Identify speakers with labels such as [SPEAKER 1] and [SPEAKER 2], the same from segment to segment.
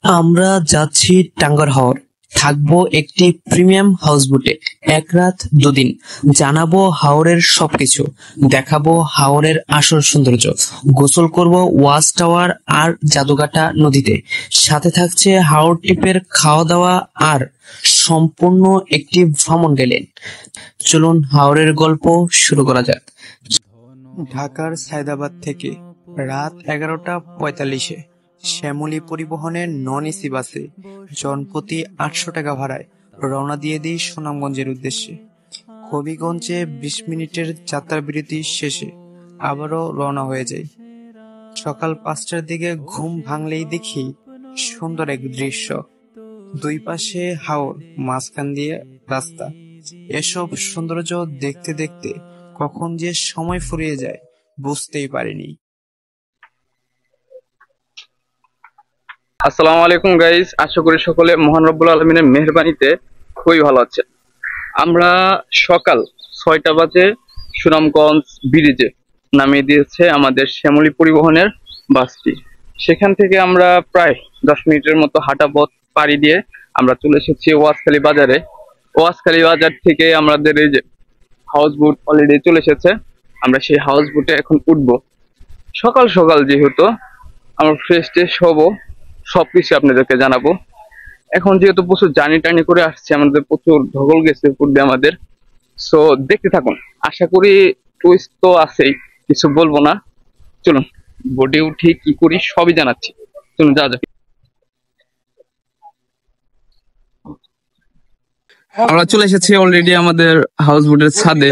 [SPEAKER 1] আমরা যাচ্ছি টাঙ্গার হাওর, থাকবো একটি প্রিমিয়াম হাউসবোটে 1 রাত 2 দিন। জানাবো হাওরের সবকিছু, দেখাবো হাওরের আসল সৌন্দর্য, গোসল করব ওয়াচ টাওয়ার আর জাদুঘাটা নদীতে। সাথে থাকছে হাওর ট্রিপের খাওয়া দাওয়া আর সম্পূর্ণ একটি ভ্রমণ গেলেন। চলুন হাওরের গল্প শুরু করা যাক। ঢাকার সায়দাবাদ থেকে রাত 11:45-এ শ্যামলী পরিবহনের নন এসি বাসে জনপ্রতি 800 টাকা ভাড়ায় রওনা দিয়ে দিই সুনামগঞ্জের উদ্দেশ্যে। হবিগঞ্জে 20 মিনিটের যাত্রা বিরতি শেষে আবারও রওনা হয়ে যাই। সকাল 5টার দিকে ঘুম ভাঙলেই দেখি সুন্দর এক দৃশ্য, দুই পাশে হাওর, মাঝখান দিয়ে রাস্তা। এসব সৌন্দর্য দেখতে দেখতে কখন যে সময় ফুরিয়ে যায় বুঝতেই পারিনি।
[SPEAKER 2] আসসালামু আলাইকুম গাইস, আশা করি সকলে মহান রব্বুল আলমিনের মেহেরবানিতে খুবই ভালো আছে। আমরা সকাল 6টা বাজে সুনামগঞ্জ ব্রিজে নামিয়ে দিয়েছে আমাদের শ্যামলী পরিবহনের বাসটি। সেখান থেকে আমরা প্রায় 10 মিনিটের মতো হাঁটা পথ পাড়ি দিয়ে আমরা চলে এসেছি ওয়াজখালী বাজারে। ওয়াজখালী বাজার থেকে আমাদের এই যে হাউস বোট অলরেডি চলে এসেছে, আমরা সেই হাউস বোটে এখন উঠবো। সকাল সকাল যেহেতু আমরা ফ্রেশ ট্রেশ হবো, সবকিছু আপনাদেরকে জানাবো। এখন যেহেতু প্রচুর জার্নি টার্নি করে আসছে, আমাদের প্রচুর ধকল গেছে উপর দিয়ে আমাদের। সো দেখতে থাকুন, আশা করি টুইস্ট তো আছেই, কিছু বলবো না। চলুন বোটে উঠি, কি করি সবই জানাচ্ছি। চলুন যা যাক। আমরা চলে এসেছি অলরেডি আমাদের হাউস বোটের ছাদে।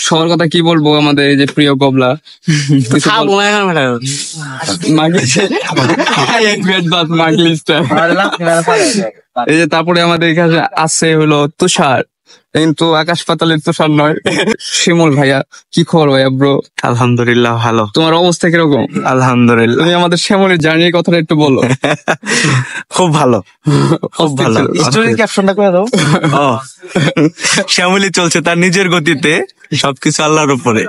[SPEAKER 2] সবার কথা কি বলবো, আমাদের এই যে প্রিয় গবলা এই যে, তারপরে আমাদের এখানে আছে হলো তুষার, কিন্তু আকাশ পাতালের তুষার নয়, শিমুল ভাইয়া। কি খবর ভাইয়া? ব্রো
[SPEAKER 3] আলহামদুলিল্লাহ ভালো।
[SPEAKER 2] তোমার অবস্থা কিরকম?
[SPEAKER 3] আলহামদুলিল্লাহ।
[SPEAKER 2] তুমি আমাদের শ্যামলের জার্নির কথাটা একটু বলো।
[SPEAKER 3] খুব ভালো, খুব ভালো।
[SPEAKER 1] স্টোরির ক্যাপশনটা করে দাও।
[SPEAKER 3] শ্যামলী চলছে তার নিজের গতিতে, সবকিছু আল্লাহর উপরে।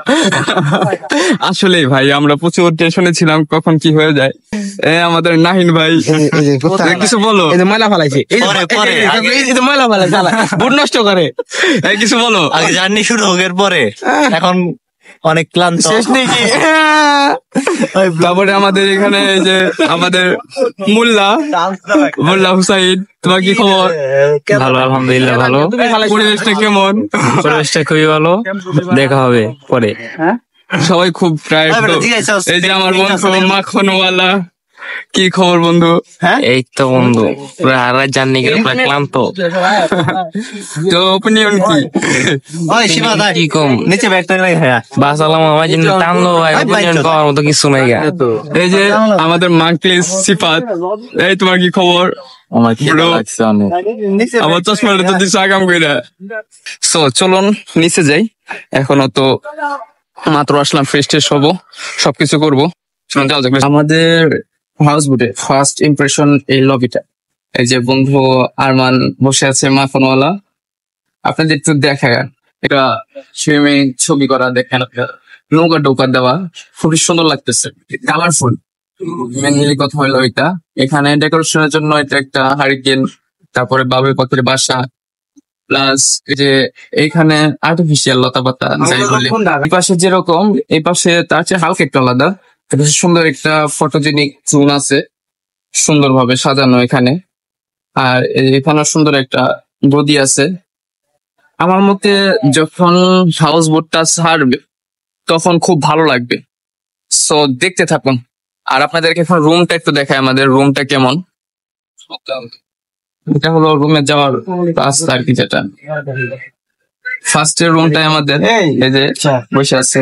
[SPEAKER 2] আসলেই ভাই, আমরা প্রচুর টেনশনে ছিলাম কখন কি হয়ে যায়। আমাদের নাহিন ভাই কিছু বলো।
[SPEAKER 1] ময়লা ফেলাইছে, ময়লা ফেলাইছে, বুট নষ্ট করে।
[SPEAKER 2] কিছু বলো।
[SPEAKER 3] আগে জার্নি শুরু হোক, এর পরে এখন অনেক ক্লান্ত।
[SPEAKER 2] শেষ নাকি? তারপরে আমাদের এখানে এই যে আমাদের মোল্লা হুসাইন, তোমার কি খবর?
[SPEAKER 3] ভালো, আলহামদুলিল্লাহ ভালো।
[SPEAKER 2] পরিবেশটা কেমন?
[SPEAKER 3] পরিবেশটা খুবই ভালো, দেখা হবে পরে।
[SPEAKER 2] সবাই খুব টায়ার্ড। এই যে আমার বন্ধু মাখনওয়ালা, কি খবর বন্ধু?
[SPEAKER 3] এই তো বন্ধু, পুরো জার্নি করে ক্লান্ত।
[SPEAKER 2] তো অপিনিয়ন কি?
[SPEAKER 3] কি কম নিচে বাস আলাম আমার জন্য টানলো ভাই, অপিনিয়ন করার মতো কিছু নাই।
[SPEAKER 2] এই যে আমাদের মাংক্লিস সিফাত, এই তোমার কি খবর? আমার চশমাটা তো দিচ্ছে আগাম কইরা। সো চলুন নিচে যাই, এখনো তো মাত্র আসলাম, ফ্রেশ ট্রেশ হবো, সবকিছু করবো। আমাদের হাউস বোটে ফার্স্ট ইমপ্রেশন এই লবিটা। এই যে বন্ধু আরমান বসে আছে মাখনওয়ালা, আপনাদের একটু দেখায় এটা সুইমিং ছবি করা, দেখেন নৌকা ডৌকা দেওয়া, খুবই সুন্দর লাগতেছে, কালারফুল। মেনলি কথা হলো এটা, এখানে ডেকোরেশনের জন্য এটা একটা হারিকেন, তারপরে বাবুই পাখির বাসা, প্লাস এই যে এইখানে আর্টিফিশিয়াল লতা পাতা যাই বলে। এই পাশে যেরকম, এই পাশে তার চেয়ে হালকা একটু আলাদা। সুন্দর একটা ফটোজেনিক জোন আছে, সুন্দরভাবে সাজানো এখানে। আর এখানে সুন্দর একটা নদী আছে। আমার মতে যখন হাউস বোটটা ছাড়বে তখন খুব ভালো লাগবে। সো দেখতে থাকুন। আর আপনাদেরকে এখন রুমটা একটু দেখায়, আমাদের রুমটা কেমন। এটা হলো রুমে যাওয়ার রাস্তা আর কি, যেটা ফার্স্টের রুমটাই আমাদের। এই যে বসে আছে,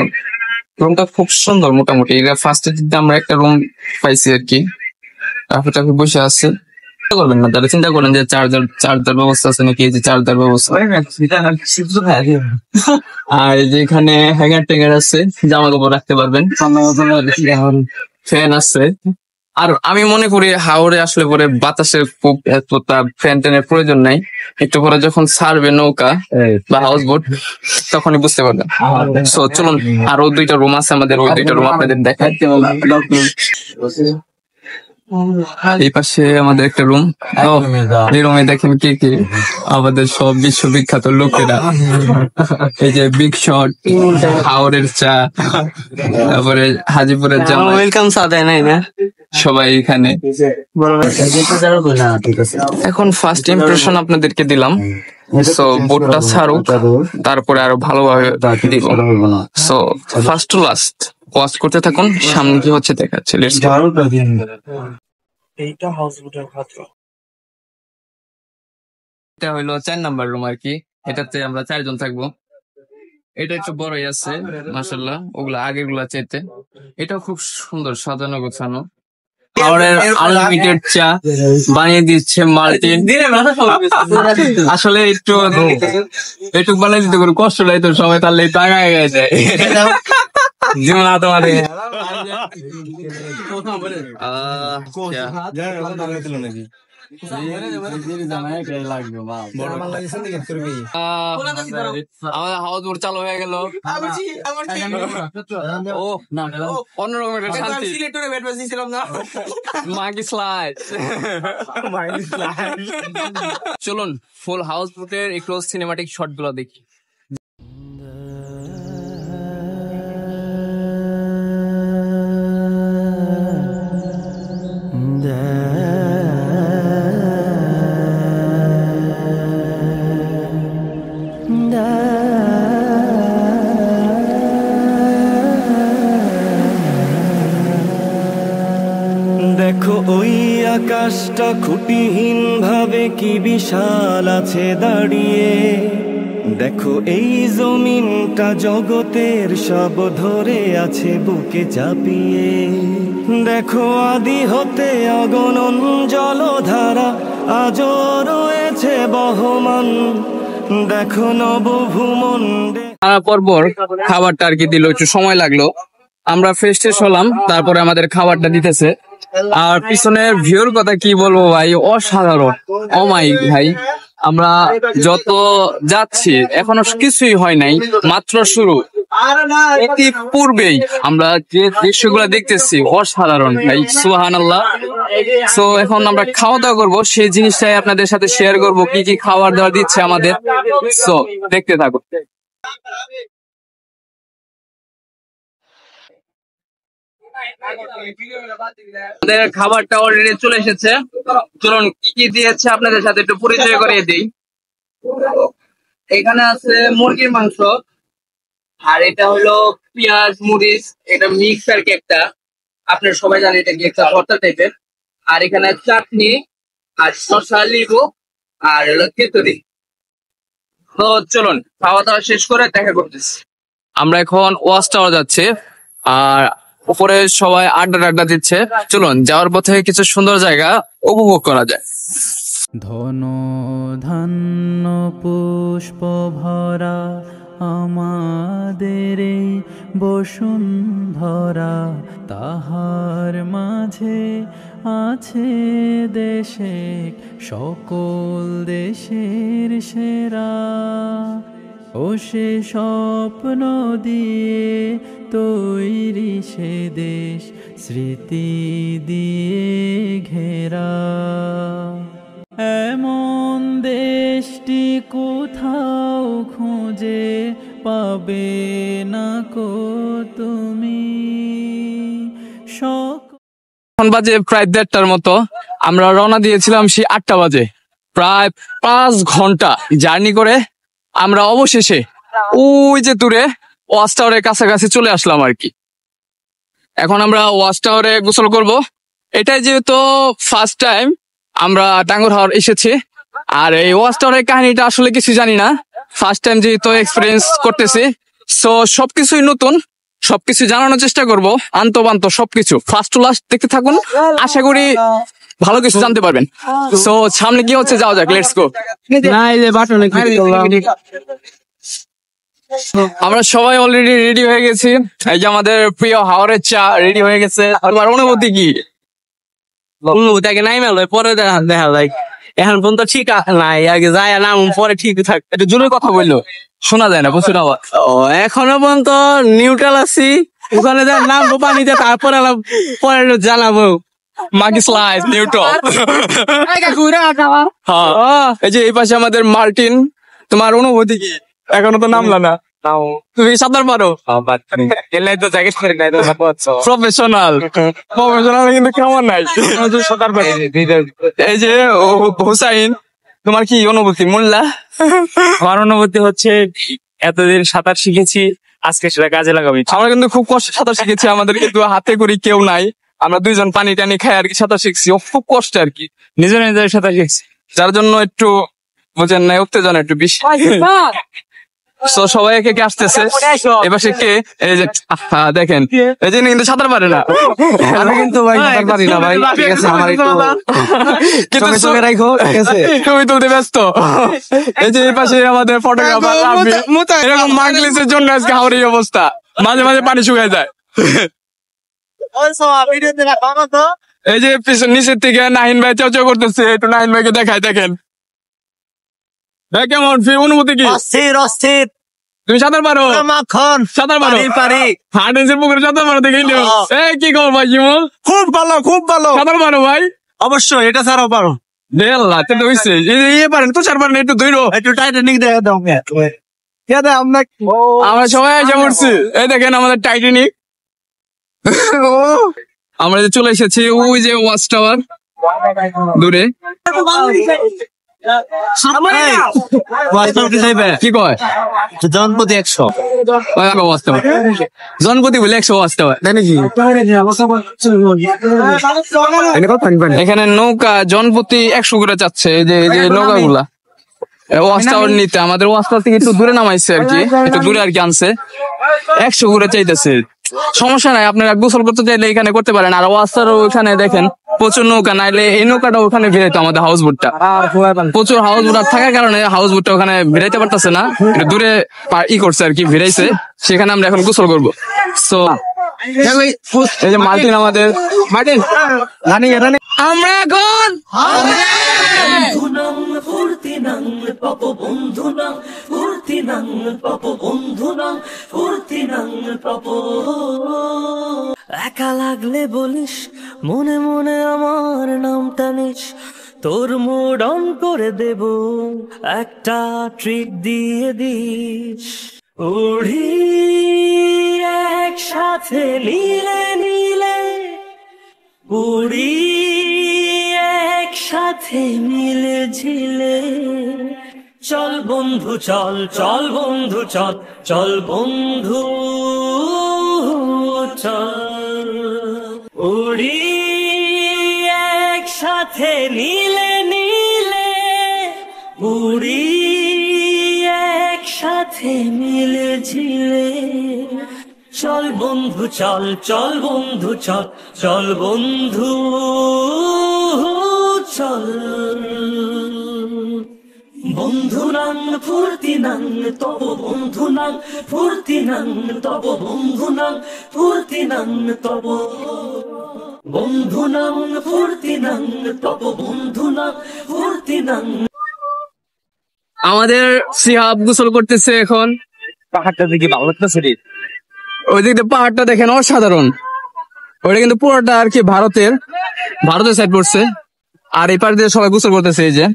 [SPEAKER 2] রুমটা খুব সুন্দর মোটামুটি। ফার্স্টের দিকে আমরা একটা রুম পাইছি আর কি, তারপর বসে আছে। করবেন না তাহলে চিন্তা করেন যে চার্জার ব্যবস্থা আছে নাকি, এই যে চার্জার ব্যবস্থা। আর এই যে এখানে হ্যাঙ্গার ট্যাঙ্গার আছে, জামা কাপড় রাখতে পারবেন, ফ্যান আছে। আর আমি মনে করি হাওড়ে আসলে পরে বাতাসের খুব এতটা ফ্যান ট্যানের প্রয়োজন নাই, একটু পরে যখন ছাড়বে নৌকা বা হাউস বোট তখনই বুঝতে পারবেন। সো চলুন, আরো 2টা রুম আছে আমাদের, ওই 2টা রুম আপনাদের দেখাই। এই পাশে আমাদের একটা রুম। এই রুমে দেখেন কে কে আমাদের সব বিশ্ববিখ্যাত লোকেরা। এই যে বিগ শট, হাওড়ের চা, তারপরে হাজিপুরের জামাই,
[SPEAKER 3] ওয়েলকাম চা দেয় নাই না
[SPEAKER 2] সবাই এখানে। এখন ফার্স্ট ইমপ্রেশন আপনাদেরকে দিলাম, সো বোর্ডটা ছাড়ুক, তারপরে আরো ভালোভাবে দিব। So first to last watch করতে থাকুন, সামনে কি হচ্ছে দেখাচ্ছে। Let's go.
[SPEAKER 1] এইটা হাউস বোটের খাত্র।
[SPEAKER 2] এটা হইলো 4 নাম্বার রুম আর কি, এটাতে আমরা 4 জন থাকবো। এটা একটু বড়ই আছে মাশাআল্লাহ, ওগুলা আগের গুলা চাইতে। এটাও খুব সুন্দর সাজানো গোছানো। হাওড়ের আনলিমিটেড চা বানিয়ে দিচ্ছে মার্টিন। আসলে একটু বানিয়ে দিতে করে কষ্ট লাগে তো, সবাই তাহলে টাকা হয়ে যায়। জীবন তোমার আমাদের হাওয়া দূর চালু হয়ে গেল। ও অন্যরকম একটা শান্তি। মাগি স্লাইড। চলুন ফুল হাউস বোটের একটু সিনেমাটিক শট গুলো দেখি।
[SPEAKER 4] দেখো ওই আকাশটা খুঁটিহীন ভাবে কি বিশাল আছে দাঁড়িয়ে, দেখো এই জমিনটা জগতের সব ধরে আছে বুকে চাপিয়ে, দেখো আদি হতে অগণন জলধারা আজও রয়েছে বহমান, দেখো নবভূমণ্ডে।
[SPEAKER 2] পরপর খাবারটা আর কি দিল, একটু সময় লাগলো। আমরা ফ্রেশ ট্রেশ হলাম, তারপরে আমাদের খাবারটা দিতেছে। আর পিছনের ভিউর কথা কি বলবো ভাই, অসাধারণ। ও মাই ভাই, আমরা যত যাচ্ছি এখনো কিছুই হয় নাই, মাত্র শুরু। অতি পূর্বেই আমরা যে দৃশ্যগুলো দেখতেছি অসাধারণ ভাই, সুবহানাল্লাহ। সো এখন আমরা খাওয়া দাওয়া করবো, সেই জিনিসটাই আপনাদের সাথে শেয়ার করবো, কি কি খাবার দাবার দিচ্ছে আমাদের। সো দেখতে থাকুন। আমাদের খাবারটা অলরেডি চলে এসেছে। চলুন কি কি দিয়েছে আপনাদের সাথে একটু পরিচয় করিয়ে দিই। এখানে আছে মুরগির মাংস, আর এটা হলো পেঁয়াজ মরিচ, এটা মিক্স আর কি একটা, আপনারা সবাই জানেন এটা কি একটা ভর্তা টাইপের। আর এখানে চাটনি আর শসা লেবু আর হলো খিচুড়ি। তো চলুন খাওয়া দাওয়া শেষ করে দেখা করতেছি। আমরা এখন ওয়াচ টাওয়ার যাচ্ছি, আর উপরে সবাই আড্ডা দিচ্ছে। চলুন যাওয়ার পথে কিছু সুন্দর জায়গা উপভোগ করা যায়।
[SPEAKER 4] ধন ধান্য পুষ্প ভরা আমাদের এই বসুন্ধরা, তাহার মাঝে আছে দেশে সকল দেশের সেরা, ও সে স্বপ্ন দিয়ে তৈরি সে দেশ স্মৃতি দিয়ে ঘেরা, এমন দেশটি কোথাও খুঁজে পাবে না কো তুমি।
[SPEAKER 2] এখন বাজে প্রায় 1:30টার মতো। আমরা রওনা দিয়েছিলাম সেই 8টা বাজে। প্রায় 5 ঘন্টা জার্নি করে আমরা অবশেষে ওই যে দূরে ওয়াচ টাওয়ারের কাছাকাছি চলে আসলাম আর কি। এখন আমরা ওয়াচ টাওয়ারে গোসল করব। এটাই যেহেতু ফার্স্ট টাইম আমরা টাঙ্গুয়ার হাওর এসেছি, আর এই ওয়াচ টাওয়ারের কাহিনীটা আসলে কিছু জানি না, ফার্স্ট টাইম যেহেতু এক্সপিরিয়েন্স করতেছি। সো সবকিছুই নতুন, সবকিছু জানানোর চেষ্টা করব, আন্তবান্ত সবকিছু ফার্স্ট টু লাস্ট দেখতে থাকুন, আশা করি ভালো কিছু জানতে পারবেন। সো সামনে কি হচ্ছে যাওয়া যাক, লেটস গো। আমরা সবাই অলরেডি রেডি হয়ে গেছি। এই যে আমাদের প্রিয় হাওরের চা রেডি হয়ে গেছে। তোমার অনুভূতি কি?
[SPEAKER 3] অনুভূতি আগে নাই মেলো পরে দেখা যায়, এখন পর্যন্ত ঠিক নাই, আগে যায় নাম পরে ঠিক থাক।
[SPEAKER 2] একটু জোরে কথা বললো, শোনা যায় না প্রচুর আওয়াজ।
[SPEAKER 3] ও এখনো পর্যন্ত নিউট্রাল আছি, ওখানে যায় নামবো পানিতে, তারপরে পরে জানাবো
[SPEAKER 2] মাগি স্লাইস নিউটন। হ্যাঁ, এই যে এই পাশে আমাদের মার্টিন। তোমার অনুভূতি কি? এখনো তো নামলা না। তুমি সাঁতার পারো? প্রফেশনাল কিন্তু কেমন নাই। এই যে হুসাইন, তোমার কি অনুভূতি মোল্লা?
[SPEAKER 3] আমার অনুভূতি হচ্ছে এতদিন সাঁতার শিখেছি, আজকে সেটা কাজে লাগাবি।
[SPEAKER 2] আমরা কিন্তু খুব কষ্ট সাঁতার শিখেছি, আমাদের কিন্তু হাতে করি কেউ নাই, আমরা দুইজন পানি টানি খাই আর কি সাঁতার শিখছি। খুব কষ্ট আর কি,
[SPEAKER 3] নিজের নিজের সাঁতার শিখছি,
[SPEAKER 2] যার জন্য একটু বোঝেন না উত্তেজনা একটু বেশি। তো সবাই একে কে আসতেছে, এবার সে কে এই যে দেখেন এই যে কিন্তু সাঁতার পারে না।
[SPEAKER 3] আমি কিন্তু ভাই সাঁতার পারি না ভাই, ঠিক আছে আমার একটু
[SPEAKER 2] কিন্তু
[SPEAKER 3] চোখে রাখো, ঠিক আছে?
[SPEAKER 2] ছবি তুলতে ব্যস্ত। এই যে এই পাশে আমাদের ফটোগ্রাফার এরকম মার্কলিসের জন্য আজকে হাওড়ের এই অবস্থা, মাঝে মাঝে পানি শুকায় যায়। এই যে পিছন নিচের থেকে নাহিন ভাই চাও করতেছে, একটু নাহিন ভাইকে দেখায়, দেখেন কেমন অনুভূতি কি?
[SPEAKER 3] অস্থির অস্থির।
[SPEAKER 2] তুমি সাঁতার পারো?
[SPEAKER 3] মাখন
[SPEAKER 2] সাঁতার পারো?
[SPEAKER 3] পারি।
[SPEAKER 2] হার্ডেন্সের পুকুরে সাঁতার পারো দেখে এই কি খবর ভাই জীবন?
[SPEAKER 3] খুব ভালো খুব ভালো।
[SPEAKER 2] সাঁতার পারো ভাই?
[SPEAKER 3] অবশ্যই, এটা ছাড়াও পারো।
[SPEAKER 2] পারেন তুষার পারেন একটু দৈর
[SPEAKER 3] একটু টাইটানিক দেখা দাও।
[SPEAKER 2] আমরা সবাই এসে পড়ছি, এই দেখেন আমাদের টাইটানিক। আমরা যে চলে এসেছি ওই যে ওয়াচ টাওয়ার দূরে। কি কয়
[SPEAKER 3] জনপতি 100
[SPEAKER 2] জনপতি বলে 100 ওয়াচ টাওয়ার, তাই নাকি? এখানে নৌকা জনপতি 100 করে চাচ্ছে, এই যে নৌকা গুলা ওয়াচ টাওয়ার নিতে। আমাদের ওয়াচ টাওয়ার থেকে একটু দূরে নামাইছে আর কি, একটু দূরে আর কি আনছে। 100 করে চাইতেছে, সমস্যা নাই, আপনারা গোসল করতে চাইলে এখানে করতে পারেন। আর ওয়াচ টাওয়ার ওখানে দেখেন প্রচুর নৌকা, নাইলে এই নৌকাটা ওখানে ভিড়াইতো আমাদের হাউস বোটটা। প্রচুর হাউস বোট থাকার কারণে হাউস বোটটা ওখানে ভিড়াইতে পারতেছে না, একটু দূরে করছে আর কি, ভিড়াইছে। সেখানে আমরা এখন গোসল করবো। সো এই যে মার্টিন, আমাদের মার্টিন আমরা এখন
[SPEAKER 5] একা লাগলে বলিস, মনে মনে আমার নাম টানিস, তোর মুড অন করে দেব, একটা ট্রিট দিয়ে দিস। উড়ি একসাথে নীলে নীলে, উড়ি একসাথে মিলে ঝিলে, চল বন্ধু চল, চল বন্ধু চল, চল বন্ধু চল। উড়ি একসাথে নীলে নীলে, উড়ি একসাথে মিলে ঝিলে, চল বন্ধু চল, চল বন্ধু চল, চল বন্ধু চল। বন্ধু নাং ফুর্তি নাং তব, বন্ধু নাং ফুর্তি নাং তব, বন্ধু নাং ফুর্তি নাং তব, বন্ধু নাং ফুর্তি নাং তব, বন্ধু নাং ফুর্তি নাং।
[SPEAKER 2] আমাদের সিহাব গোসল করতেছে এখন।
[SPEAKER 3] পাহাড়টা দেখি ভালো লাগতেছে রে।
[SPEAKER 2] ওই দিক দিয়ে পাহাড়টা দেখেন অসাধারণ। ওইটা কিন্তু পুরোটা আর কি ভারতের সাইড পড়ছে। আর এই পাশ দিয়ে সবাই গোসল করতেছে। এই যে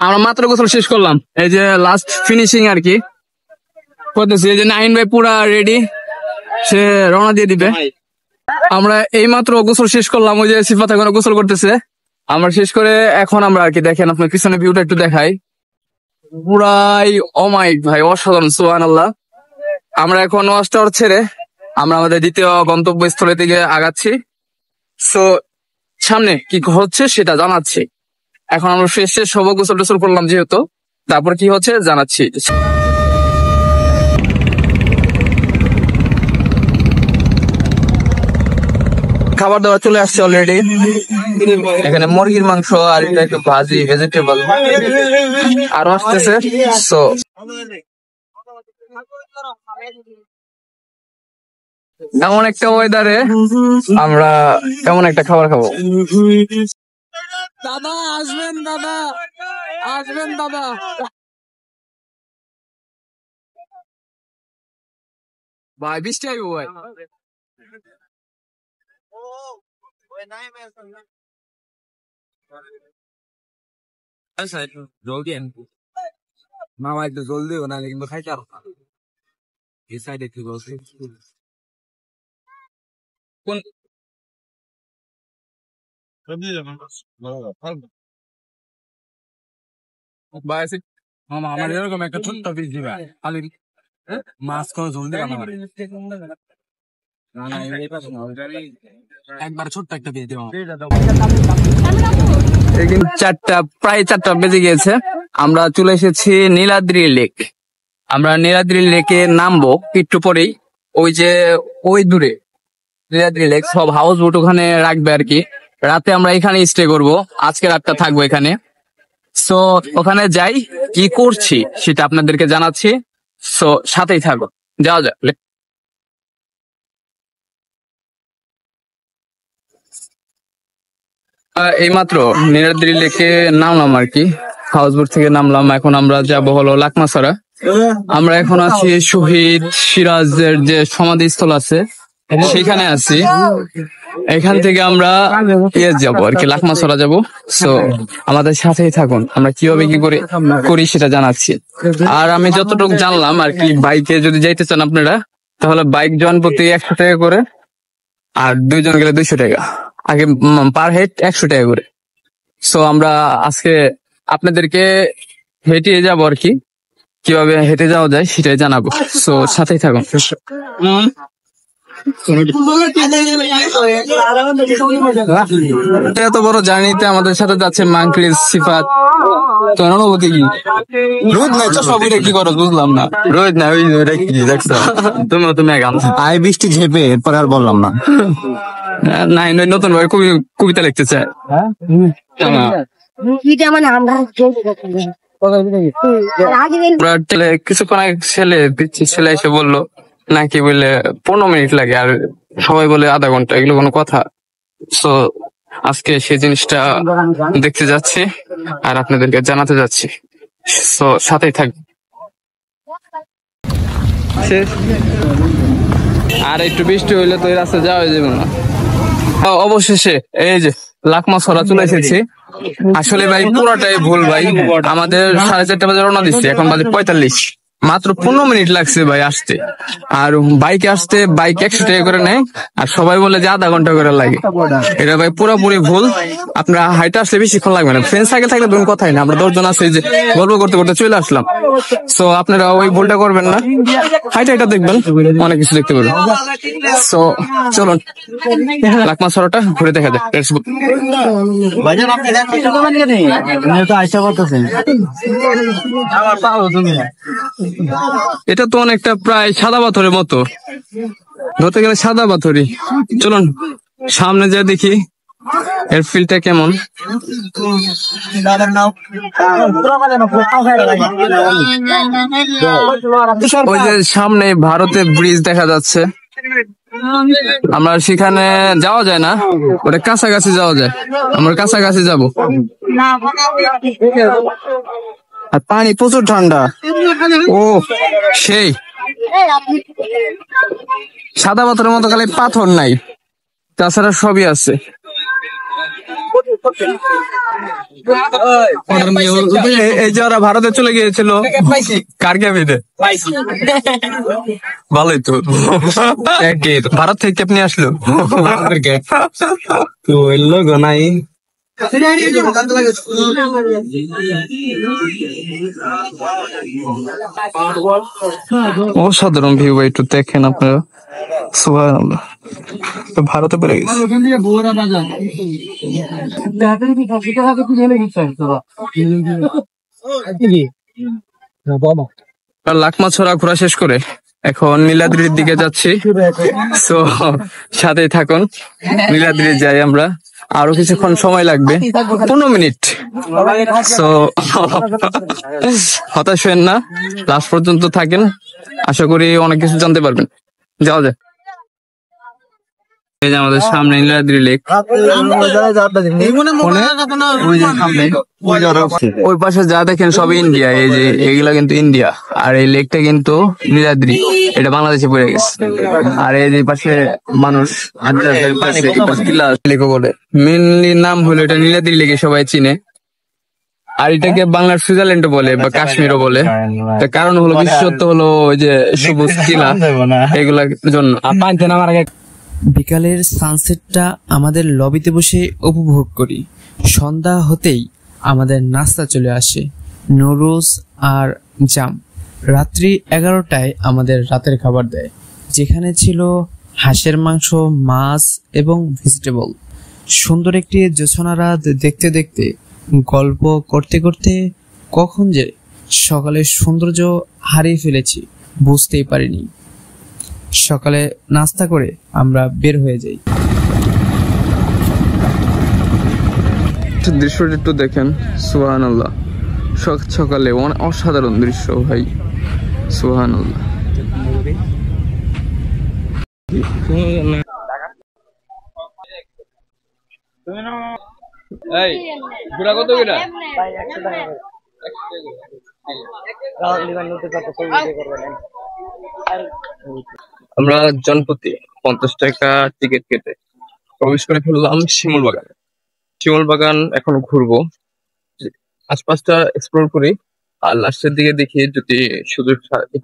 [SPEAKER 2] আমরা মাত্র গোসল শেষ করলাম, এই যে লাস্ট ফিনিশিং আর কি করতেছি। এই যে নাহিন ভাই পুরা রেডি, সে রওনা দিয়ে দিবে। আমরা এই মাত্র গোসল শেষ করলাম, ওই যে সিফাত এখন গোসল করতেছে। আমরা শেষ করে এখন আমরা আর কি দেখেন আপনার পিছনে ভিউটা একটু দেখাই, পুরাই অমাইক ভাই, অসাধারণ, সুবহানাল্লাহ। আমরা এখন ওয়াচ টাওয়ার ছেড়ে আমরা আমাদের দ্বিতীয় গন্তব্যস্থলের দিকে আগাচ্ছি। সো সামনে কি হচ্ছে সেটা জানাচ্ছি। এখন আমরা ফ্রেশ হবো, গোসল টোসল করলাম যেহেতু, তারপর কি হচ্ছে জানাচ্ছি। খাবার দাবার চলে আসছে অলরেডি। এখানে মুরগির মাংস আর এটা একটু ভাজি, ভেজিটেবল আরো আসতেছে। সো এমন একটা ওয়েদারে আমরা এমন একটা খাবার খাবো। দাদা আসবেন, দাদা আসবেন, দাদা ভাই বৃষ্টি আইবো ভাই।
[SPEAKER 3] জলদি মামা একটু জলদি না কিন্তু খাইতে আর এই সাইডে কি বলছে
[SPEAKER 2] কোন বাইসি
[SPEAKER 3] মামা আমার এরকম একটা ছোট্ট পিস দিবা খালি মাছ কোনো জলদি বানাবা না একবার ছোট্ট একটা পিস দিবা
[SPEAKER 2] প্রায় 4টা বেজে গিয়েছে। আমরা চলে এসেছি নীলাদ্রি লেক। আমরা নীলাদ্রি লেকে নামবো একটু পরেই। ওই যে ওই দূরে নীলাদ্রি লেক, সব হাউস বোট ওখানে রাখবে আর কি। রাতে আমরা এখানে স্টে করব, আজকে রাতটা থাকবো এখানে। সো ওখানে যাই, কি করছি সেটা আপনাদেরকে জানাচ্ছি। সো সাথেই থাকো, যাওয়া যাক। এইমাত্র নীলাদ্রি লেকে নামলাম আর কি, হাউসবোট থেকে নামলাম। এখন আমরা যাব হলো লাকমাছড়া। আমরা এখন আছি শহীদ সিরাজের যে সমাধিস্থল আছে সেখানে আছি। এখান থেকে আমরা যাবো আর কি, লাকমাছড়া যাবো। সো আমাদের সাথেই থাকুন, আমরা কিভাবে কি করে করি সেটা জানাচ্ছি। আর আমি যতটুকু জানলাম আর কি, বাইকে যদি যাইতে চান আপনারা তাহলে বাইক জন প্রতি 100 টাকা করে, আর 2 জন গেলে 200 টাকা, আগে পার হেড 100 টাকা করে। সো আমরা আজকে আপনাদেরকে হেঁটে যাবো আর কি, কিভাবে হেঁটে যাওয়া যায় সেটাই জানাবো। সো সাথেই থাকুন। এত বড় জার্নিতে আমাদের সাথে যাচ্ছে মাংক্রিজ, সিফাত। তো অনুভূতি কি? রোদ নাই তো সবই কি করো বুঝলাম না। রোদ না ওই কি দেখছো তুমি গান
[SPEAKER 3] আই বৃষ্টি ঝেপে এরপর আর বললাম না।
[SPEAKER 2] নাই নতুন ভাবে কবিতা লিখতে চায়। কিছুক্ষণ আগে ছেলে এসে বললো নাকি বলে 15 মিনিট লাগে, আর সবাই বলে আধা ঘন্টা। এগুলো কোনো কথা? সো আজকে সেই জিনিসটা দেখতে যাচ্ছি আর আপনাদেরকে জানাতে যাচ্ছি। সো সাথেই থাকবে। আর একটু বৃষ্টি হইলে তো এই রাস্তা যাওয়া যাবে না। অবশেষে এই যে লাকমাছড়া চলে এসেছি। আসলে ভাই পুরোটাই ভুল ভাই, আমাদের 4:30 বাজে রওনা দিচ্ছি, এখন বাজে 45। মাত্র 15 মিনিট লাগছে ভাই আসতে। আর বাইকে আসতে বাইক 100 টাকা করে নেয়, আর সবাই বলে যে আধা ঘন্টা করে লাগে। এটা ভাই পুরোপুরি ভুল। আপনারা হাইটে আসতে বেশিক্ষণ লাগবে না। ফ্রেন্ড সাইকেল থাকলে তুমি কথাই না, আমরা 10 জন আছি যে গল্প করতে করতে চলে আসলাম। সো আপনারা ওই ভুলটা করবেন না, হাইটা দেখবেন, অনেক কিছু দেখতে পারবেন। সো চলুন লাকমাছড়াটা ঘুরে দেখা যায়। এটা তো অনেকটা প্রায় সাদা পাথরের মতো, ধরতে গেলে সাদা পাথরই। চলুন সামনে যা দেখি এর ফিলটা কেমন। ওই যে সামনে ভারতের ব্রিজ দেখা যাচ্ছে, আমরা সেখানে যাওয়া যায় না, ওটা কাছাকাছি যাওয়া যায়। আমরা কাছাকাছি যাব। আর পানি প্রচুর ঠান্ডা। ও সেই সাদা পাথরের মতো, খালি পাথর নাই, তাছাড়া সবই আছে। এই যে ওরা ভারতে চলে গিয়েছিল কারগিলে, ভালোই তো। ভারত থেকে আপনি আসলো নাই। অসাধারণ ভিউ ভাই, একটু দেখেন আপনারা। সুবহানাল্লাহ, ভারতে পেরে গেছে। লাকমাছড়া ঘোরা শেষ করে এখন নীলাদ্রির দিকে যাচ্ছি। সো সাথেই থাকুন, নীলাদ্রি যাই আমরা। আরো কিছুক্ষণ সময় লাগবে, 15 মিনিট। সো হতাশ হবেন না, লাস্ট পর্যন্ত থাকেন, আশা করি অনেক কিছু জানতে পারবেন। যাওয়া যায়। এই যে আমাদের সামনে নীলাদ্রি লেক, ওই পাশে যা দেখেন সব ইন্ডিয়া। এই যে এগুলা কিন্তু ইন্ডিয়া, আর এই লেকটা কিন্তু নীলাদ্রি, এটা বাংলাদেশে পড়ে গেছে। আর এই যে পাশে মানুষ লেকও বলে, মেনলি নাম হলো এটা নীলাদ্রি লেকে সবাই চিনে। আর এটাকে বাংলার সুইজারল্যান্ডও বলে বা কাশ্মীরও বলে। তার কারণ হলো বিশেষত্ব হলো ওই যে সবুজ টিলা, এগুলার জন্য।
[SPEAKER 1] বিকালের সানসেটটা আমাদের লবিতে বসে উপভোগ করি। সন্ধ্যা হতেই আমাদের নাস্তা চলে আসে, নুডলস আর জাম। রাত্রি 11টায় আমাদের রাতের খাবার দেয়, যেখানে ছিল হাঁসের মাংস, মাছ এবং ভেজিটেবল। সুন্দর একটি জোছনা রাত দেখতে দেখতে, গল্প করতে করতে কখন যে সকালের সৌন্দর্য হারিয়ে ফেলেছি বুঝতেই পারিনি। সকালে নাস্তা করে আমরা বের হয়ে যাই।
[SPEAKER 2] দৃশ্যটা একটু দেখেন, সুবহানাল্লাহ। সকালে অসাধারণ দৃশ্য ভাই, সুবহানাল্লাহ। এই ঘোড়া কত করে? আমরা জনপ্রতি 50 টাকা টিকিট কেটে প্রবেশ করে ফেললাম শিমুল বাগানে। শিমুল বাগান এখনো ঘুরবো, আশপাশটা এক্সপ্লোর করি, আর লাস্টের দিকে দেখি যদি সুযোগ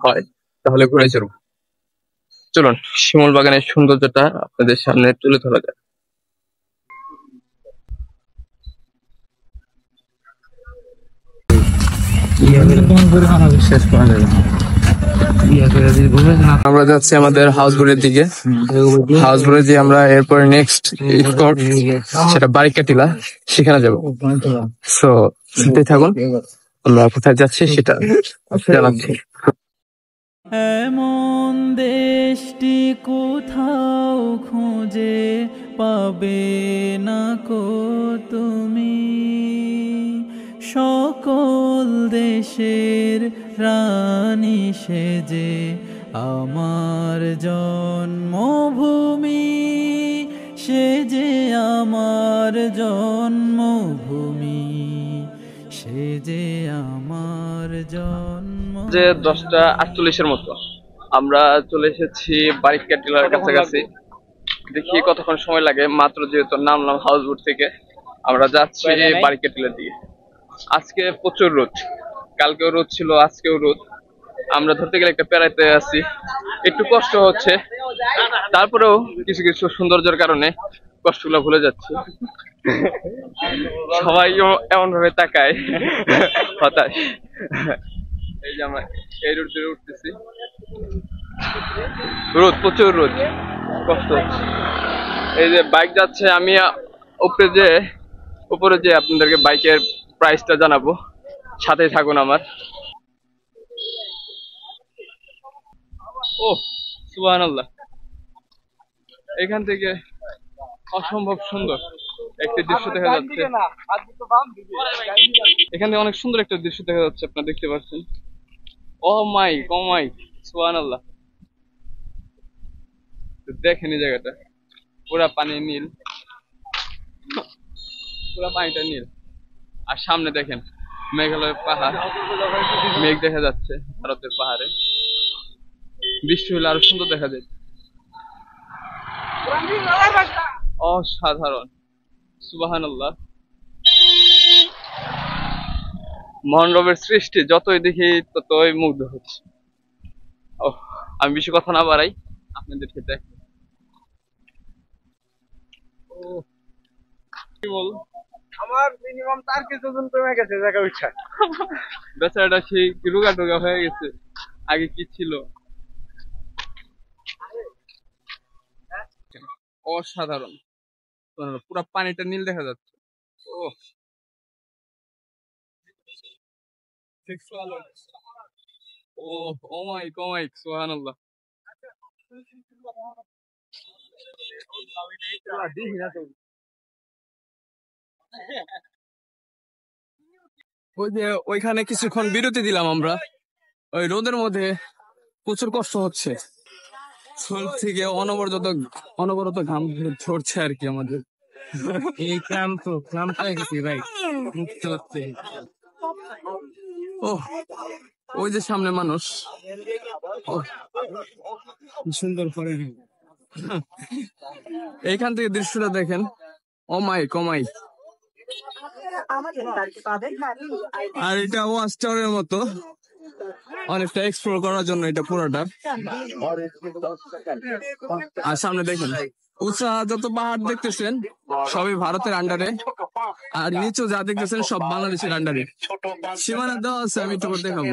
[SPEAKER 2] হয় তাহলে ঘুরে চলবো। চলুন শিমুল বাগানের সৌন্দর্যটা আপনাদের সামনে তুলে ধরা যাক। আমরা যাচ্ছি আমাদের হাউস বোটের দিকে। হাউস বোটে যে আমরা এরপর নেক্সট স্পট সেটা বারিকা টিলা, সেখানে যাবো। সো সাথে থাকুন, আমরা কোথায় যাচ্ছি সেটা জানাচ্ছি।
[SPEAKER 4] এমন দেশটি কোথাও খুঁজে পাবে না কো তুমি, সকল দেশের রানী সেজে আমার জন্মভূমি, সেজে আমার জন্মভূমি, সেজে আমার জন্ম।
[SPEAKER 2] যে 10:48 মতো আমরা চলে এসেছি বারিকা টিলার কাছাকাছি। দেখি কতক্ষণ সময় লাগে, মাত্র যেহেতু নামলাম হাউস বোট থেকে, আমরা যাচ্ছি বারিকা টিলার দিকে। আজকে প্রচুর রোদ, কালকেও রোদ ছিল, আজকেও রোদ। আমরা ধরতে গেলে একটা প্যারাতে আছি, একটু কষ্ট হচ্ছে, তারপরেও কিছু কিছু সৌন্দর্যের কারণে কষ্টগুলো ভুলে যাচ্ছি। সবাই এমন ভাবে তাকায়, হতাশ। এই যে আমরা এই রোড ধরে উঠতেছি, রোদ, প্রচুর রোদ, কষ্ট হচ্ছে। এই যে বাইক যাচ্ছে, আমি উপরে যে আপনাদেরকে বাইকের প্রাইসটা জানাবো, সাথেই থাকুন আমার। ও সুবহানাল্লাহ, এখান থেকে অসম্ভব সুন্দর একটি দৃশ্য দেখা যাচ্ছে। এখানে অনেক সুন্দর একটা দৃশ্য দেখা যাচ্ছে, আপনারা দেখতে পাচ্ছেন। ও মাই সুবহানাল্লাহ, দেখেন এই জায়গাটা, পুরা পানি নীল, পুরা পানিটা নীল। আর সামনে দেখেন মেঘালয়ের পাহাড়, মেঘ দেখা যাচ্ছে ভারতের পাহাড়ে। বৃষ্টি হলে আরো সুন্দর দেখা যায়, অসাধারণ, সুবহানাল্লাহ। মহান রবের সৃষ্টি যতই দেখি ততই মুগ্ধ হচ্ছে। আমি বেশি কথা না বাড়াই, আপনাদেরকে দেখ। কি বল, আমার মিনিমাম 4 কেজি ওজন কমে গেছে জায়গা উঠা। বেচারাটা সেই রোগা টোগা হয়ে গেছে, আগে কি ছিল। অসাধারণ, পুরা পানিটা নীল দেখা যাচ্ছে। ও ও ও মাই সুবহানাল্লাহ। ওই যে ওইখানে কিছুক্ষণ বিরতি দিলাম আমরা, ওই রোদের মধ্যে প্রচুর কষ্ট হচ্ছে। শরীর থেকে অনবরত ঘাম ঝরছে আর কি আমাদের।
[SPEAKER 3] এই ক্লান্ত হয়ে গেছি ভাই, মুক্ত হচ্ছে।
[SPEAKER 2] ও ওই যে সামনে মানুষ,
[SPEAKER 3] সুন্দর করে
[SPEAKER 2] এইখান থেকে দৃশ্যটা দেখেন, অমাই কমাই। আর এটা ওয়াচ টাওয়ারের মতো, অনেকটা এক্সপ্লোর করার জন্য এটা পুরোটা। আর সামনে দেখেন উঁচা যত পাহাড় দেখতেছেন সবই ভারতের আন্ডারে, আর নিচু যা দেখতেছেন সব বাংলাদেশের আন্ডারে। সীমানা দেওয়া আছে, আমি একটু করে দেখাবো।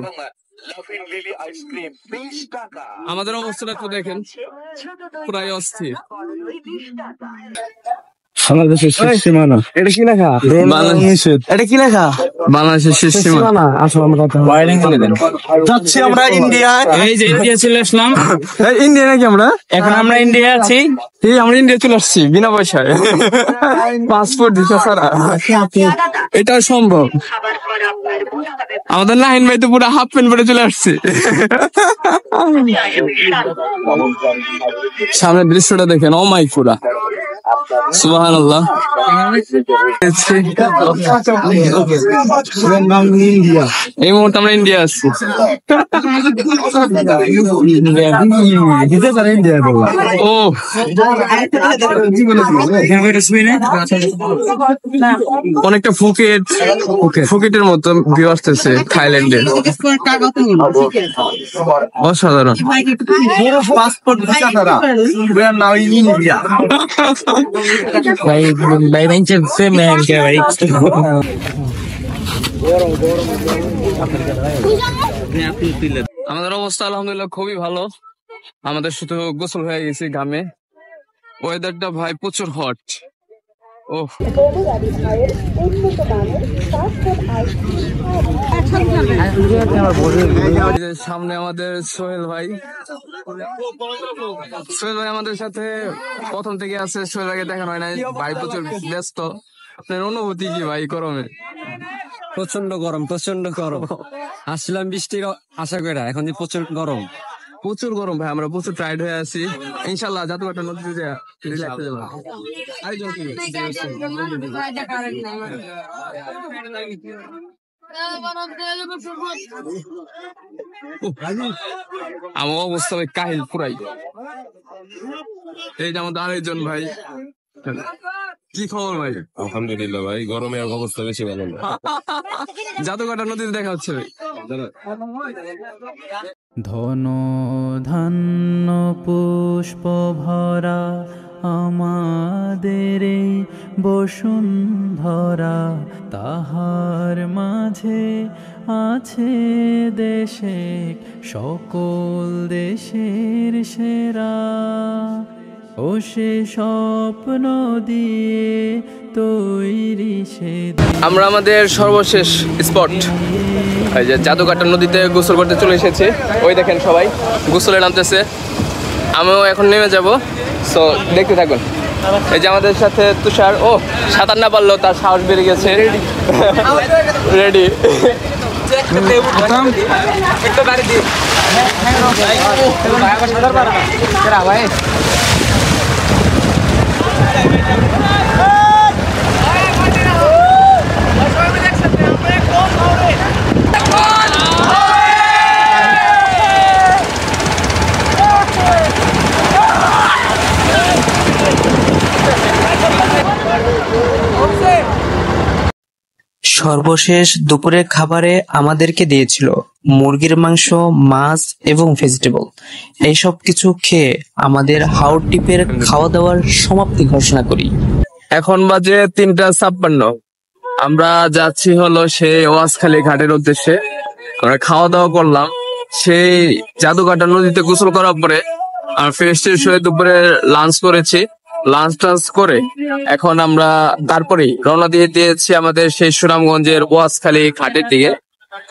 [SPEAKER 2] আমাদের অবস্থাটা একটু দেখেন, প্রায় অস্থির।
[SPEAKER 3] বাংলাদেশের শেষ সীমানা। এটা কি লেখা? এটা কি লেখা?
[SPEAKER 2] বাংলাদেশের শেষ সীমানা।
[SPEAKER 3] যাচ্ছি আমরা ইন্ডিয়া। এই যে ইন্ডিয়া চলে আসলাম।
[SPEAKER 2] ইন্ডিয়া নাকি আমরা?
[SPEAKER 3] এখন আমরা ইন্ডিয়া আছি।
[SPEAKER 2] এই আমরা ইন্ডিয়া চলে আসছি বিনা পয়সায়, পাসপোর্ট ভিসা ছাড়া। এটা সম্ভব? আমাদের নাহিন ভাই তো পুরো হাফ প্যান্ট পরে চলে আসছে। সামনের দৃশ্যটা দেখেন, ও মাই পুরা সুবহানাল্লাহ। এই মুহূর্তে আমরা ইন্ডিয়া আসছি। ও অনেকটা ফুকেটের মতো ভিউ আসতেছে থাইল্যান্ডের, অসাধারণ।
[SPEAKER 3] পাসপোর্ট ভিসা ছাড়া নাও ইন্ডিয়া। ভাই ভাই বেঞ্চে ফেমেন কে ভাই।
[SPEAKER 2] আমাদের অবস্থা আলহামদুলিল্লাহ খুবই ভালো। আমাদের শুধু গোসল হয়ে গেছে ঘামে। ওয়েদারটা ভাই প্রচুর হট। ও সামনে আমাদের সোহেল ভাই আমাদের সাথে প্রথম থেকে আছে। সোহেল ভাইকে দেখানো হয় না, ভাই প্রচুর ব্যস্ত। আপনার অনুভূতি কি ভাই গরমে?
[SPEAKER 3] প্রচন্ড গরম, প্রচন্ড গরম। আসলাম বৃষ্টির আশা করে, এখন প্রচুর গরম।
[SPEAKER 2] প্রচুর গরম ভাই, আমরা প্রচুর টায়ার্ড হয়ে আছি। ইনশাল্লাহ জাদুঘাটা নদীতে রিল্যাক্স হয়ে যাবো। আমার অবস্থা ভাই কাহিল পুরাই। এই যে আমাদের আরেকজন ভাই, কি খবর ভাই?
[SPEAKER 6] আলহামদুলিল্লাহ ভাই, গরমে অবস্থা বেশি ভালো না।
[SPEAKER 2] জাদুঘাটা নদীতে দেখা হচ্ছে ভাই।
[SPEAKER 4] ধন ধান্য পুষ্প ভরা আমাদের এই বসুন্ধরা, তাহার মাঝে আছে দেশে সকল দেশের সেরা। ও সে স্বপ্ন দিয়ে তৈরি সে
[SPEAKER 2] আমরা আমাদের সর্বশেষ স্পট এই যে জাদুঘাটা নদীতে গোসল করতে চলে এসেছি। ওই দেখেন সবাই গোসলে নামতেছে, আমিও এখন নেমে যাব। সো দেখতে থাকুন। এই যে আমাদের সাথে তুষার, ও সাঁতার না পারলেও তার সাহস বেড়ে গেছে, রেডি।
[SPEAKER 1] সর্বশেষ দুপুরের খাবারে আমাদেরকে দিয়েছিল মুরগির মাংস, মাছ এবং ভেজিটেবল। এইসব কিছু খেয়ে আমাদের হাওর ট্রিপের খাওয়া দাওয়ার সমাপ্তি ঘোষণা করি।
[SPEAKER 2] এখন বাজে 3:56। আমরা যাচ্ছি হলো সেই ওয়াজখালী ঘাটের উদ্দেশ্যে। আমরা খাওয়া দাওয়া করলাম সেই জাদুঘাটা নদীতে গোসল করার পরে, আর ফ্রেশ ট্রেশ হয়ে দুপুরে লাঞ্চ করেছি। লাঞ্চ টাঞ্চ করে এখন আমরা তারপরেই রওনা দিয়েছি আমাদের সেই সুনামগঞ্জের ওয়াজখালী ঘাটের দিকে।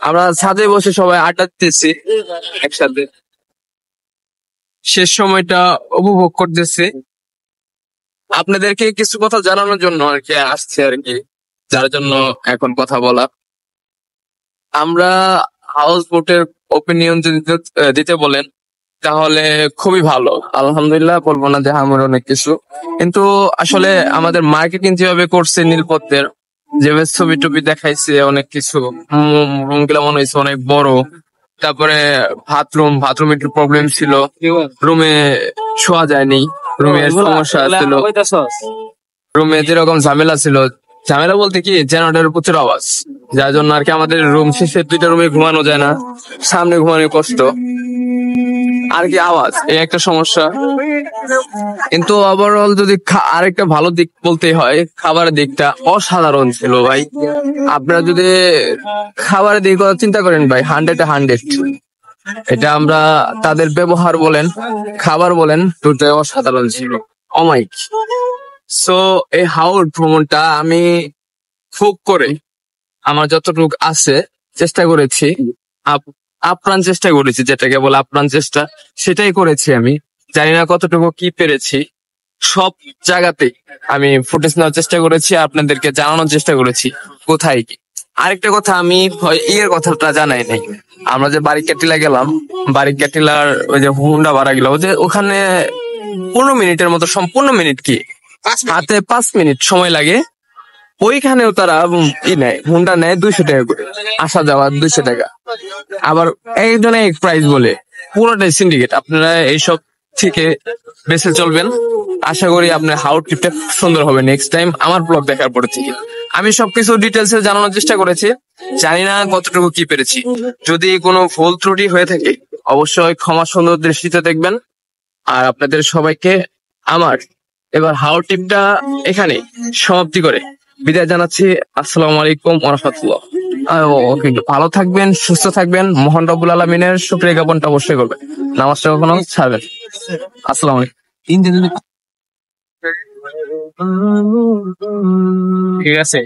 [SPEAKER 2] আমরা ছাদে বসে সবাই আড্ডা দিতেছি একসাথে, শেষ সময়টা উপভোগ করতেছি। আপনাদেরকে কিছু কথা জানানোর জন্য আর কি আসছে আর কি, যার জন্য এখন কথা বলা। আমরা হাউস বোটের ওপিনিয়ন যদি দিতে বলেন, তাহলে খুবই ভালো। আলহামদুলিল্লাহ বলবো না যে আমার অনেক কিছু, কিন্তু আসলে আমাদের মার্কেটিং যেভাবে করছে নীলপদ্মের, যেভাবে ছবি টবি দেখাইছে অনেক কিছু, রুম গুলা মনে হয়েছে অনেক বড়। তারপরে বাথরুম একটু প্রবলেম ছিল, রুমে শোয়া যায়নি, রুমের সমস্যা ছিল, রুমে যেরকম ঝামেলা ছিল, ঝামেলা বলতে কি জেনারেটরের প্রচুর আওয়াজ, যার জন্য আর কি আমাদের রুম শেষের 2টা রুমে ঘুমানো যায় না, সামনে ঘুমানো কষ্ট আর কি, আওয়াজ এই একটা সমস্যা। কিন্তু ওভারঅল যদি আরেকটা ভালো দিক বলতে হয়, খাবারের দিকটা অসাধারণ ছিল ভাই। আপনারা যদি খাবারের দিক কথা চিন্তা করেন ভাই, 100-100। এটা আমরা তাদের ব্যবহার বলেন, খাবার বলেন, দুটোই অসাধারণ ছিল, অমাইক। সো এই হাওড় ভ্রমণটা আমি খুব করে আমার যতটুকু আছে চেষ্টা করেছি, আপ্রাণ চেষ্টা করেছি, যেটাকে বলে আপ্রাণ চেষ্টা, সেটাই করেছি। আমি জানি না কতটুকু কি পেরেছি। সব জায়গাতেই আমি ফুটেজ নেওয়ার চেষ্টা করেছি, আপনাদেরকে জানানোর চেষ্টা করেছি কোথায় কি। আরেকটা কথা, আমি ইয়ের কথাটা জানাই নাই। আমরা যে বারিক ক্যাটিলা গেলাম, বারিক ক্যাটিলার ওই যে হুন্ডা ভাড়া গেল, যে ওখানে 15 মিনিটের মতো, সম্পূর্ণ মিনিট কি হাতে 5 মিনিট সময় লাগে। ওইখানেও তারা নেয়, হুন্ডা নেয় 200 টাকা করে, আসা যাওয়া 200 টাকা। আবার একজনে এক প্রাইস বলে, পুরোটাই সিন্ডিকেট। আপনারা এইসব থেকে বেঁচে চলবেন। আশা করি আপনার হাওড় ট্রিপটা সুন্দর হবে নেক্সট টাইম। আমার ব্লগ দেখার পরে থেকে আমি সবকিছু ডিটেলসে জানানোর চেষ্টা করেছি, জানি না কতটুকু কি পেরেছি। যদি কোনো ভুল ত্রুটি হয়ে থাকে অবশ্যই ক্ষমা সুন্দর দৃষ্টিতে দেখবেন। আর আপনাদের সবাইকে আমার এবার হাওড় ট্রিপটা এখানে সমাপ্তি করে বিদায় জানাচ্ছি। আসসালামু আলাইকুম ওয়া রাহমাতুল্লাহ। ভালো থাকবেন, সুস্থ থাকবেন, মহান রব্বুল আলামিনের শুকরিয়া জ্ঞাপনটা অবশ্যই করবেন, নামাজটা কখনো ছাড়বেন। আসসালামু আলাইকুম। ঠিক আছে।